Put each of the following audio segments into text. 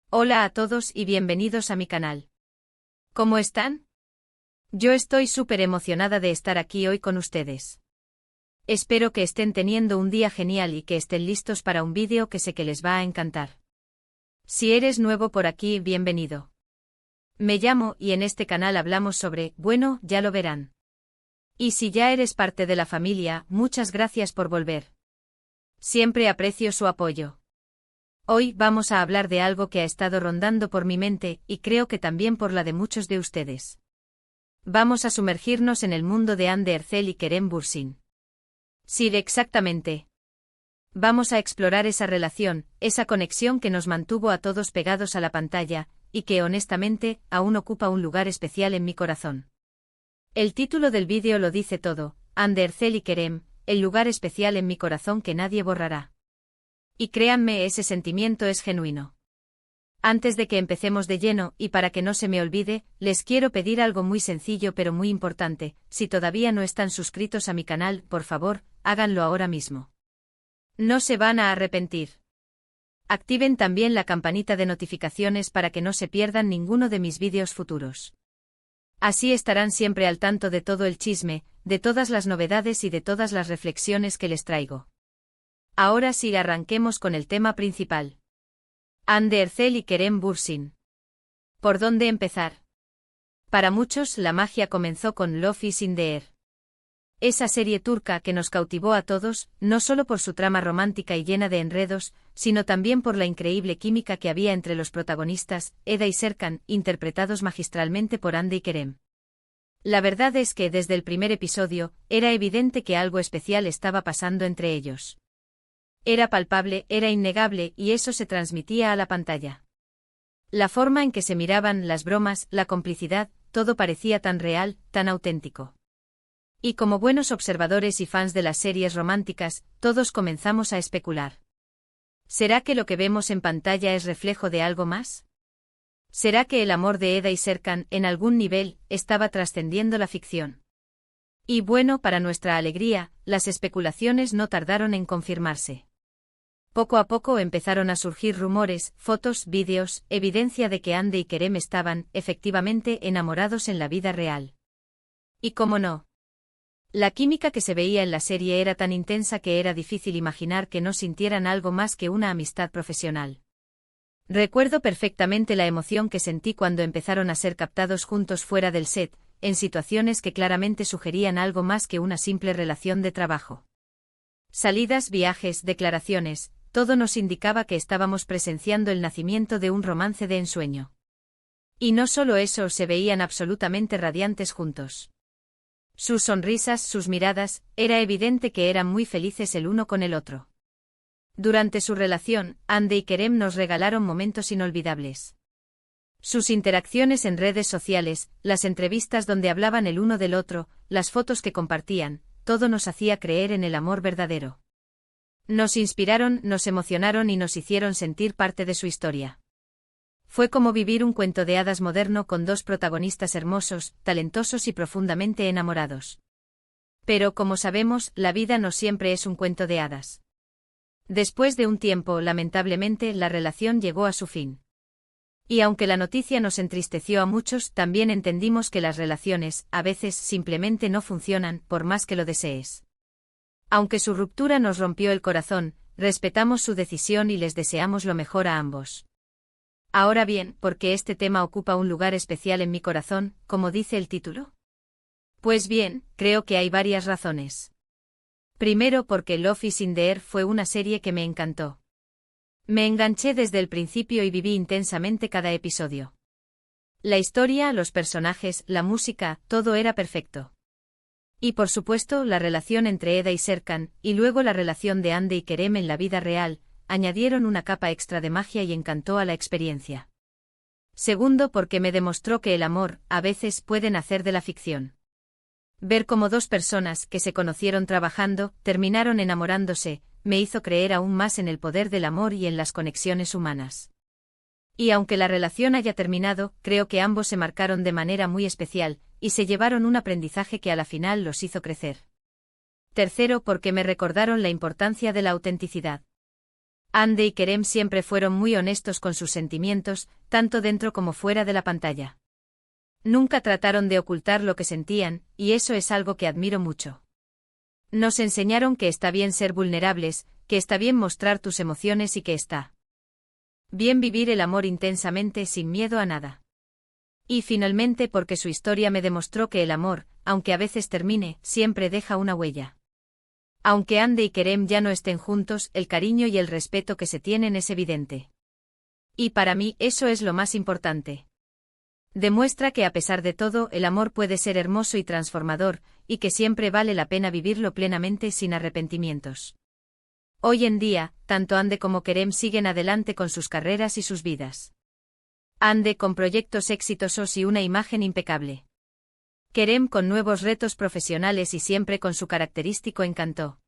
Hola a todos y bienvenidos a mi canal. ¿Cómo están? Yo estoy súper emocionada de estar aquí hoy con ustedes. Espero que estén teniendo un día genial y que estén listos para un vídeo que sé que les va a encantar. Si eres nuevo por aquí, bienvenido. Me llamo y en este canal hablamos sobre, bueno, ya lo verán. Y si ya eres parte de la familia, muchas gracias por volver. Siempre aprecio su apoyo. Hoy vamos a hablar de algo que ha estado rondando por mi mente y creo que también por la de muchos de ustedes. Vamos a sumergirnos en el mundo de Hande Erçel y Kerem Bürsin. Sí, exactamente. Vamos a explorar esa relación, esa conexión que nos mantuvo a todos pegados a la pantalla, y que honestamente, aún ocupa un lugar especial en mi corazón. El título del vídeo lo dice todo, Hande Erçel y Kerem, el lugar especial en mi corazón que nadie borrará. Y créanme, ese sentimiento es genuino. Antes de que empecemos de lleno, y para que no se me olvide, les quiero pedir algo muy sencillo pero muy importante: si todavía no están suscritos a mi canal, por favor, háganlo ahora mismo. No se van a arrepentir. Activen también la campanita de notificaciones para que no se pierdan ninguno de mis vídeos futuros. Así estarán siempre al tanto de todo el chisme, de todas las novedades y de todas las reflexiones que les traigo. Ahora sí, arranquemos con el tema principal. Hande Erçel y Kerem Bürsin. ¿Por dónde empezar? Para muchos, la magia comenzó con Love is in the Air. Esa serie turca que nos cautivó a todos, no solo por su trama romántica y llena de enredos, sino también por la increíble química que había entre los protagonistas, Eda y Serkan, interpretados magistralmente por Hande y Kerem. La verdad es que desde el primer episodio, era evidente que algo especial estaba pasando entre ellos. Era palpable, era innegable, y eso se transmitía a la pantalla. La forma en que se miraban, las bromas, la complicidad, todo parecía tan real, tan auténtico. Y como buenos observadores y fans de las series románticas, todos comenzamos a especular. ¿Será que lo que vemos en pantalla es reflejo de algo más? ¿Será que el amor de Eda y Serkan, en algún nivel, estaba trascendiendo la ficción? Y bueno, para nuestra alegría, las especulaciones no tardaron en confirmarse. Poco a poco empezaron a surgir rumores, fotos, vídeos, evidencia de que Hande y Kerem estaban, efectivamente, enamorados en la vida real. Y cómo no. La química que se veía en la serie era tan intensa que era difícil imaginar que no sintieran algo más que una amistad profesional. Recuerdo perfectamente la emoción que sentí cuando empezaron a ser captados juntos fuera del set, en situaciones que claramente sugerían algo más que una simple relación de trabajo. Salidas, viajes, declaraciones, todo nos indicaba que estábamos presenciando el nacimiento de un romance de ensueño. Y no solo eso, se veían absolutamente radiantes juntos. Sus sonrisas, sus miradas, era evidente que eran muy felices el uno con el otro. Durante su relación, Hande y Kerem nos regalaron momentos inolvidables. Sus interacciones en redes sociales, las entrevistas donde hablaban el uno del otro, las fotos que compartían, todo nos hacía creer en el amor verdadero. Nos inspiraron, nos emocionaron y nos hicieron sentir parte de su historia. Fue como vivir un cuento de hadas moderno con dos protagonistas hermosos, talentosos y profundamente enamorados. Pero como sabemos, la vida no siempre es un cuento de hadas. Después de un tiempo, lamentablemente, la relación llegó a su fin. Y aunque la noticia nos entristeció a muchos, también entendimos que las relaciones, a veces, simplemente no funcionan, por más que lo desees. Aunque su ruptura nos rompió el corazón, respetamos su decisión y les deseamos lo mejor a ambos. Ahora bien, ¿por qué este tema ocupa un lugar especial en mi corazón, como dice el título? Pues bien, creo que hay varias razones. Primero, porque Love is in the Air fue una serie que me encantó. Me enganché desde el principio y viví intensamente cada episodio. La historia, los personajes, la música, todo era perfecto. Y por supuesto, la relación entre Eda y Serkan, y luego la relación de Hande y Kerem en la vida real, añadieron una capa extra de magia y encantó a la experiencia. Segundo, porque me demostró que el amor, a veces, puede nacer de la ficción. Ver cómo dos personas que se conocieron trabajando, terminaron enamorándose, me hizo creer aún más en el poder del amor y en las conexiones humanas. Y aunque la relación haya terminado, creo que ambos se marcaron de manera muy especial, y se llevaron un aprendizaje que a la final los hizo crecer. Tercero, porque me recordaron la importancia de la autenticidad. Ande y Kerem siempre fueron muy honestos con sus sentimientos, tanto dentro como fuera de la pantalla. Nunca trataron de ocultar lo que sentían, y eso es algo que admiro mucho. Nos enseñaron que está bien ser vulnerables, que está bien mostrar tus emociones y que está bien vivir el amor intensamente sin miedo a nada. Y finalmente porque su historia me demostró que el amor, aunque a veces termine, siempre deja una huella. Aunque Ande y Kerem ya no estén juntos, el cariño y el respeto que se tienen es evidente. Y para mí eso es lo más importante. Demuestra que a pesar de todo el amor puede ser hermoso y transformador, y que siempre vale la pena vivirlo plenamente sin arrepentimientos. Hoy en día, tanto Ande como Kerem siguen adelante con sus carreras y sus vidas. Ande con proyectos exitosos y una imagen impecable. Kerem con nuevos retos profesionales y siempre con su característico encanto.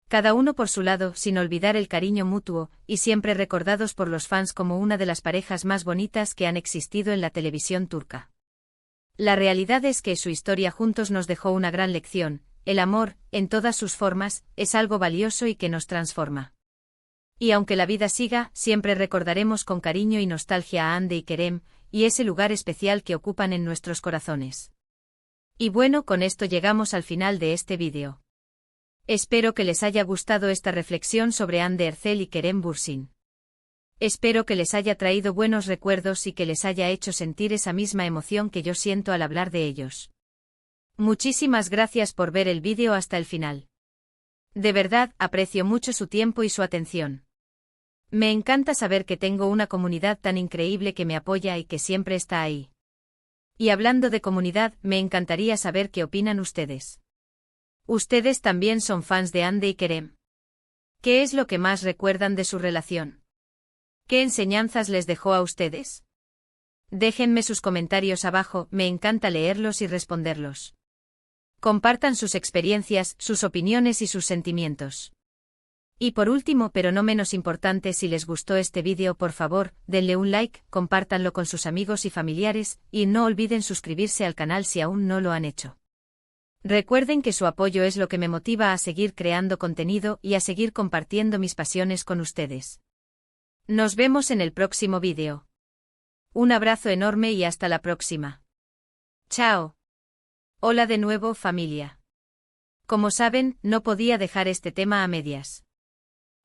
Cada uno por su lado, sin olvidar el cariño mutuo, y siempre recordados por los fans como una de las parejas más bonitas que han existido en la televisión turca. La realidad es que su historia juntos nos dejó una gran lección: el amor, en todas sus formas, es algo valioso y que nos transforma. Y aunque la vida siga, siempre recordaremos con cariño y nostalgia a Ande y Kerem, y ese lugar especial que ocupan en nuestros corazones. Y bueno, con esto llegamos al final de este vídeo. Espero que les haya gustado esta reflexión sobre Hande Erçel y Kerem Bürsin. Espero que les haya traído buenos recuerdos y que les haya hecho sentir esa misma emoción que yo siento al hablar de ellos. Muchísimas gracias por ver el vídeo hasta el final. De verdad, aprecio mucho su tiempo y su atención. Me encanta saber que tengo una comunidad tan increíble que me apoya y que siempre está ahí. Y hablando de comunidad, me encantaría saber qué opinan ustedes. ¿Ustedes también son fans de Hande y Kerem? ¿Qué es lo que más recuerdan de su relación? ¿Qué enseñanzas les dejó a ustedes? Déjenme sus comentarios abajo, me encanta leerlos y responderlos. Compartan sus experiencias, sus opiniones y sus sentimientos. Y por último, pero no menos importante, si les gustó este vídeo, por favor, denle un like, compártanlo con sus amigos y familiares, y no olviden suscribirse al canal si aún no lo han hecho. Recuerden que su apoyo es lo que me motiva a seguir creando contenido y a seguir compartiendo mis pasiones con ustedes. Nos vemos en el próximo vídeo. Un abrazo enorme y hasta la próxima. Chao. Hola de nuevo, familia. Como saben, no podía dejar este tema a medias.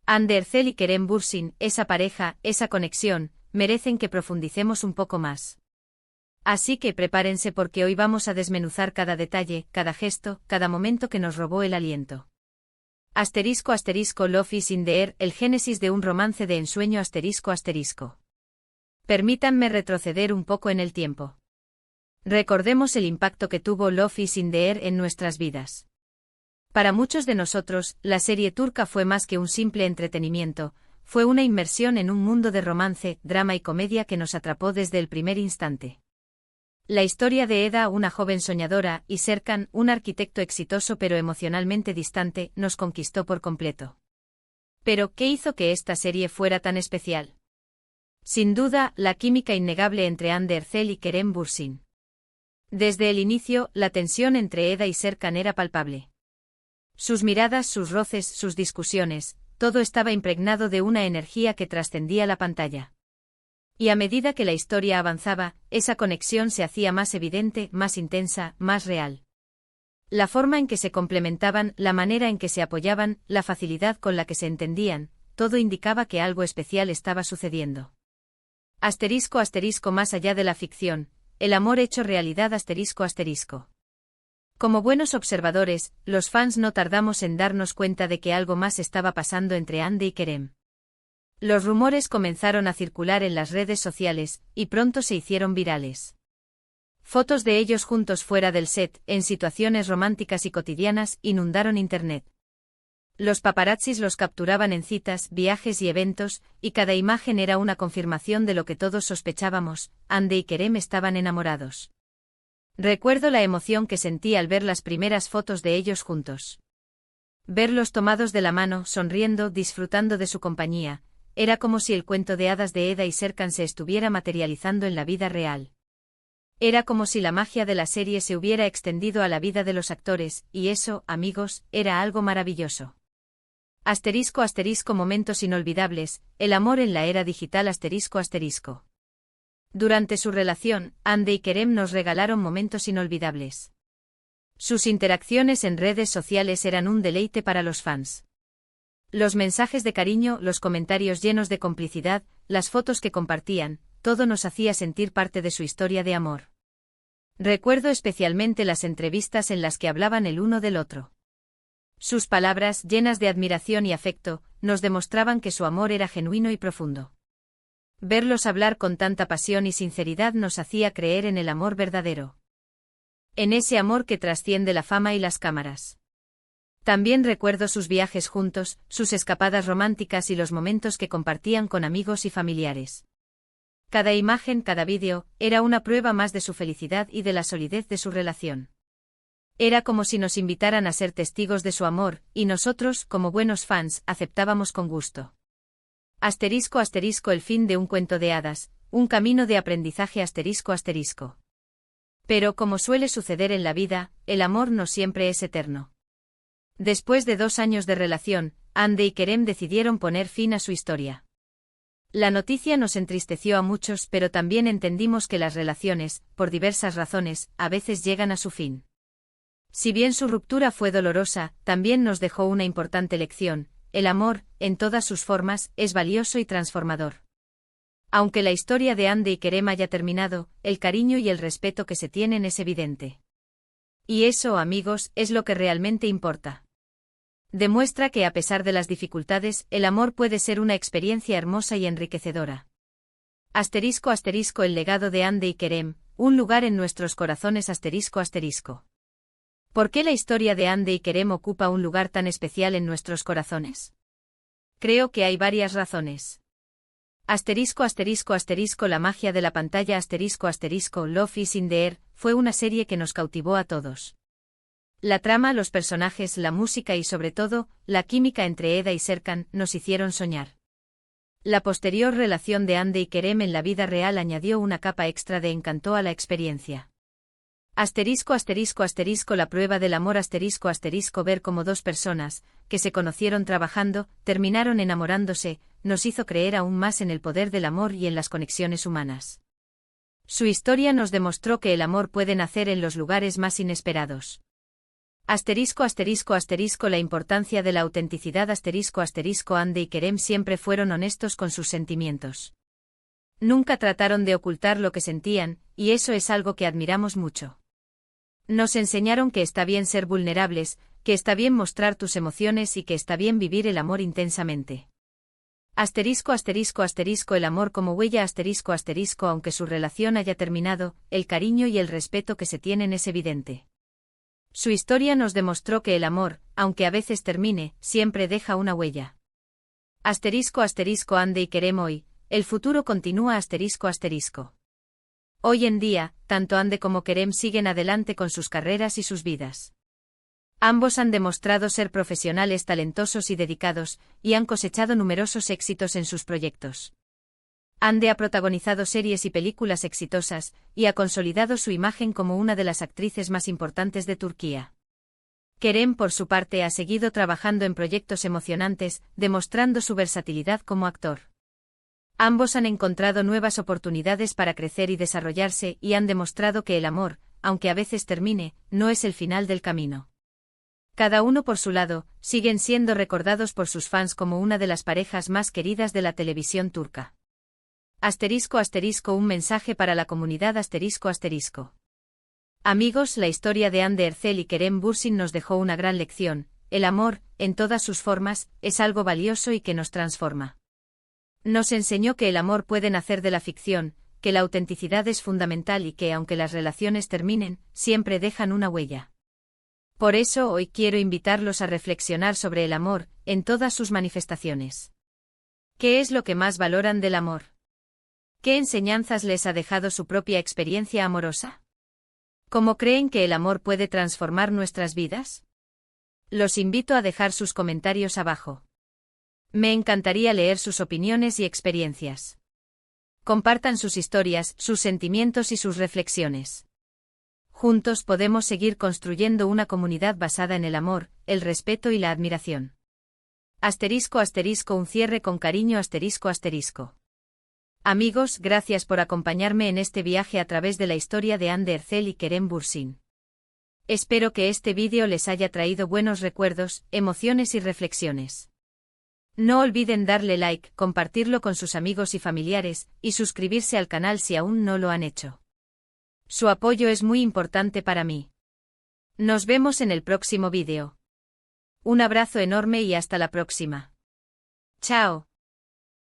Hande Erçel y Kerem Bürsin, esa pareja, esa conexión, merecen que profundicemos un poco más. Así que prepárense porque hoy vamos a desmenuzar cada detalle, cada gesto, cada momento que nos robó el aliento. Asterisco asterisco Love is in the air, el génesis de un romance de ensueño asterisco asterisco. Permítanme retroceder un poco en el tiempo. Recordemos el impacto que tuvo Love is in the air en nuestras vidas. Para muchos de nosotros, la serie turca fue más que un simple entretenimiento, fue una inmersión en un mundo de romance, drama y comedia que nos atrapó desde el primer instante. La historia de Eda, una joven soñadora, y Serkan, un arquitecto exitoso pero emocionalmente distante, nos conquistó por completo. Pero, ¿qué hizo que esta serie fuera tan especial? Sin duda, la química innegable entre Hande Erçel y Kerem Bürsin. Desde el inicio, la tensión entre Eda y Serkan era palpable. Sus miradas, sus roces, sus discusiones, todo estaba impregnado de una energía que trascendía la pantalla. Y a medida que la historia avanzaba, esa conexión se hacía más evidente, más intensa, más real. La forma en que se complementaban, la manera en que se apoyaban, la facilidad con la que se entendían, todo indicaba que algo especial estaba sucediendo. Asterisco asterisco más allá de la ficción, el amor hecho realidad asterisco asterisco. Como buenos observadores, los fans no tardamos en darnos cuenta de que algo más estaba pasando entre Hande y Kerem. Los rumores comenzaron a circular en las redes sociales, y pronto se hicieron virales. Fotos de ellos juntos fuera del set, en situaciones románticas y cotidianas, inundaron internet. Los paparazzis los capturaban en citas, viajes y eventos, y cada imagen era una confirmación de lo que todos sospechábamos: Hande y Kerem estaban enamorados. Recuerdo la emoción que sentí al ver las primeras fotos de ellos juntos. Verlos tomados de la mano, sonriendo, disfrutando de su compañía, era como si el cuento de hadas de Eda y Serkan se estuviera materializando en la vida real. Era como si la magia de la serie se hubiera extendido a la vida de los actores, y eso, amigos, era algo maravilloso. Momentos inolvidables, el amor en la era digital Durante su relación, Hande y Kerem nos regalaron momentos inolvidables. Sus interacciones en redes sociales eran un deleite para los fans. Los mensajes de cariño, los comentarios llenos de complicidad, las fotos que compartían, todo nos hacía sentir parte de su historia de amor. Recuerdo especialmente las entrevistas en las que hablaban el uno del otro. Sus palabras, llenas de admiración y afecto, nos demostraban que su amor era genuino y profundo. Verlos hablar con tanta pasión y sinceridad nos hacía creer en el amor verdadero. En ese amor que trasciende la fama y las cámaras. También recuerdo sus viajes juntos, sus escapadas románticas y los momentos que compartían con amigos y familiares. Cada imagen, cada vídeo, era una prueba más de su felicidad y de la solidez de su relación. Era como si nos invitaran a ser testigos de su amor, y nosotros, como buenos fans, aceptábamos con gusto. El fin de un cuento de hadas, un camino de aprendizaje Pero como suele suceder en la vida, el amor no siempre es eterno. Después de 2 años de relación, Hande y Kerem decidieron poner fin a su historia. La noticia nos entristeció a muchos, pero también entendimos que las relaciones, por diversas razones, a veces llegan a su fin. Si bien su ruptura fue dolorosa, también nos dejó una importante lección: el amor, en todas sus formas, es valioso y transformador. Aunque la historia de Hande y Kerem haya terminado, el cariño y el respeto que se tienen es evidente. Y eso, amigos, es lo que realmente importa. Demuestra que a pesar de las dificultades, el amor puede ser una experiencia hermosa y enriquecedora. El legado de Hande y Kerem, un lugar en nuestros corazones ¿Por qué la historia de Hande y Kerem ocupa un lugar tan especial en nuestros corazones? Creo que hay varias razones. La magia de la pantalla Love is in the air, fue una serie que nos cautivó a todos. La trama, los personajes, la música y sobre todo, la química entre Eda y Serkan, nos hicieron soñar. La posterior relación de Hande y Kerem en la vida real añadió una capa extra de encanto a la experiencia. La prueba del amor ver cómo 2 personas, que se conocieron trabajando, terminaron enamorándose, nos hizo creer aún más en el poder del amor y en las conexiones humanas. Su historia nos demostró que el amor puede nacer en los lugares más inesperados. La importancia de la autenticidad Hande y Kerem siempre fueron honestos con sus sentimientos. Nunca trataron de ocultar lo que sentían, y eso es algo que admiramos mucho. Nos enseñaron que está bien ser vulnerables, que está bien mostrar tus emociones y que está bien vivir el amor intensamente. El amor como huella aunque su relación haya terminado, el cariño y el respeto que se tienen es evidente. Su historia nos demostró que el amor, aunque a veces termine, siempre deja una huella. Hande y Kerem hoy, el futuro continúa Hoy en día, tanto Hande como Kerem siguen adelante con sus carreras y sus vidas. Ambos han demostrado ser profesionales talentosos y dedicados, y han cosechado numerosos éxitos en sus proyectos. Hande ha protagonizado series y películas exitosas, y ha consolidado su imagen como una de las actrices más importantes de Turquía. Kerem, por su parte, ha seguido trabajando en proyectos emocionantes, demostrando su versatilidad como actor. Ambos han encontrado nuevas oportunidades para crecer y desarrollarse y han demostrado que el amor, aunque a veces termine, no es el final del camino. Cada uno por su lado, siguen siendo recordados por sus fans como una de las parejas más queridas de la televisión turca. Un mensaje para la comunidad Amigos, la historia de Hande Erçel y Kerem Bürsin nos dejó una gran lección: el amor, en todas sus formas, es algo valioso y que nos transforma. Nos enseñó que el amor puede nacer de la ficción, que la autenticidad es fundamental y que, aunque las relaciones terminen, siempre dejan una huella. Por eso hoy quiero invitarlos a reflexionar sobre el amor, en todas sus manifestaciones. ¿Qué es lo que más valoran del amor? ¿Qué enseñanzas les ha dejado su propia experiencia amorosa? ¿Cómo creen que el amor puede transformar nuestras vidas? Los invito a dejar sus comentarios abajo. Me encantaría leer sus opiniones y experiencias. Compartan sus historias, sus sentimientos y sus reflexiones. Juntos podemos seguir construyendo una comunidad basada en el amor, el respeto y la admiración. Asterisco asterisco un cierre con cariño asterisco asterisco. Amigos, gracias por acompañarme en este viaje a través de la historia de Anne de Hercel y Kerem Bürsin. Espero que este vídeo les haya traído buenos recuerdos, emociones y reflexiones. No olviden darle like, compartirlo con sus amigos y familiares, y suscribirse al canal si aún no lo han hecho. Su apoyo es muy importante para mí. Nos vemos en el próximo vídeo. Un abrazo enorme y hasta la próxima. Chao.